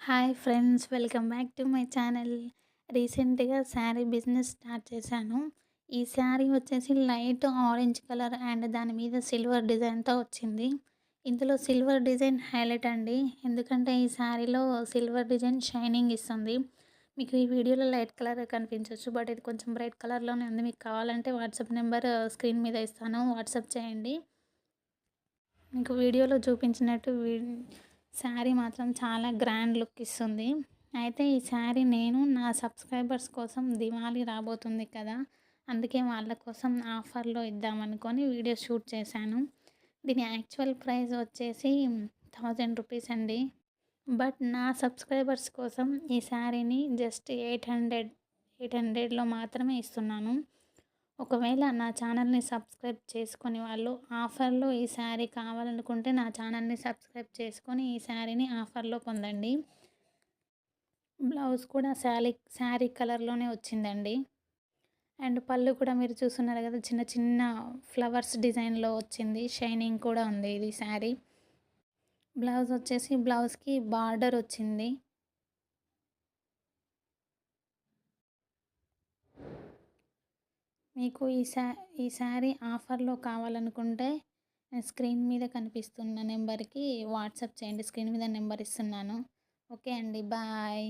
Hi friends, welcome back to my channel. రీసెంట్‌గా sari business start చేశాను. ఈ శారీ వచ్చేసి లైట్ ఆరెంజ్ కలర్ అండ్ దాని మీద సిల్వర్ డిజైన్‌తో వచ్చింది. ఇందులో సిల్వర్ డిజైన్ హైలైట్ అండి. ఎందుకంటే ఈ శారీలో సిల్వర్ డిజైన్ షైనింగ్ ఇస్తుంది. మీకు ఈ వీడియోలో లైట్ కలర్ కనిపించొచ్చు. బట్ ఇది కొంచెం బ్రైట్ కలర్‌లోనే ఉంది. మీకు కావాలంటే వాట్సాప్ నెంబర్ స్క్రీన్ మీద ఇస్తాను. వాట్సాప్ చేయండి. మీకు వీడియోలో చూపించినట్టు శారీ మాత్రం చాలా గ్రాండ్ లుక్ ఇస్తుంది. అయితే ఈ శారీ నేను నా సబ్స్క్రైబర్స్ కోసం దివాళీ రాబోతుంది కదా! అందుకే వాళ్ళ కోసం ఆఫర్‌లో ఇద్దామనుకోని వీడియో షూట్ చేశాను. దీని యాక్చువల్ ప్రైస్ వచ్చేసి 1000 రూపీస్ అండి. బట్ నా సబ్స్క్రైబర్స్ కోసం ఈ శారీని జస్ట్ 800లో మాత్రమే ఇస్తున్నాను. ఒకవేళ నా ఛానల్‌ని సబ్స్క్రైబ్ చేసుకొని వాళ్ళు ఆఫర్‌లో ఈ శారీ కావాలనుకుంటే నా ఛానల్‌ని సబ్స్క్రైబ్ చేసుకొని ఈ శారీని ఆఫర్‌లో పొందండి. బ్లౌజ్ కూడా శారీ కలర్‌లోనే వచ్చిందండి. అండ్ పళ్ళు కూడా మీరు చూస్తున్నారు కదా! చిన్న చిన్న ఫ్లవర్స్ డిజైన్‌లో వచ్చింది. షైనింగ్ కూడా ఉంది ఇది శారీ. బ్లౌజ్ వచ్చేసి బ్లౌజ్‌కి బార్డర్ వచ్చింది. మీకు ఈ శారీ ఆఫర్‌లో కావాలనుకుంటే స్క్రీన్ మీద కనిపిస్తున్న నెంబర్‌కి వాట్సాప్ చేయండి. స్క్రీన్ మీద నెంబర్ ఇస్తున్నాను. ఓకే అండి. బాయ్.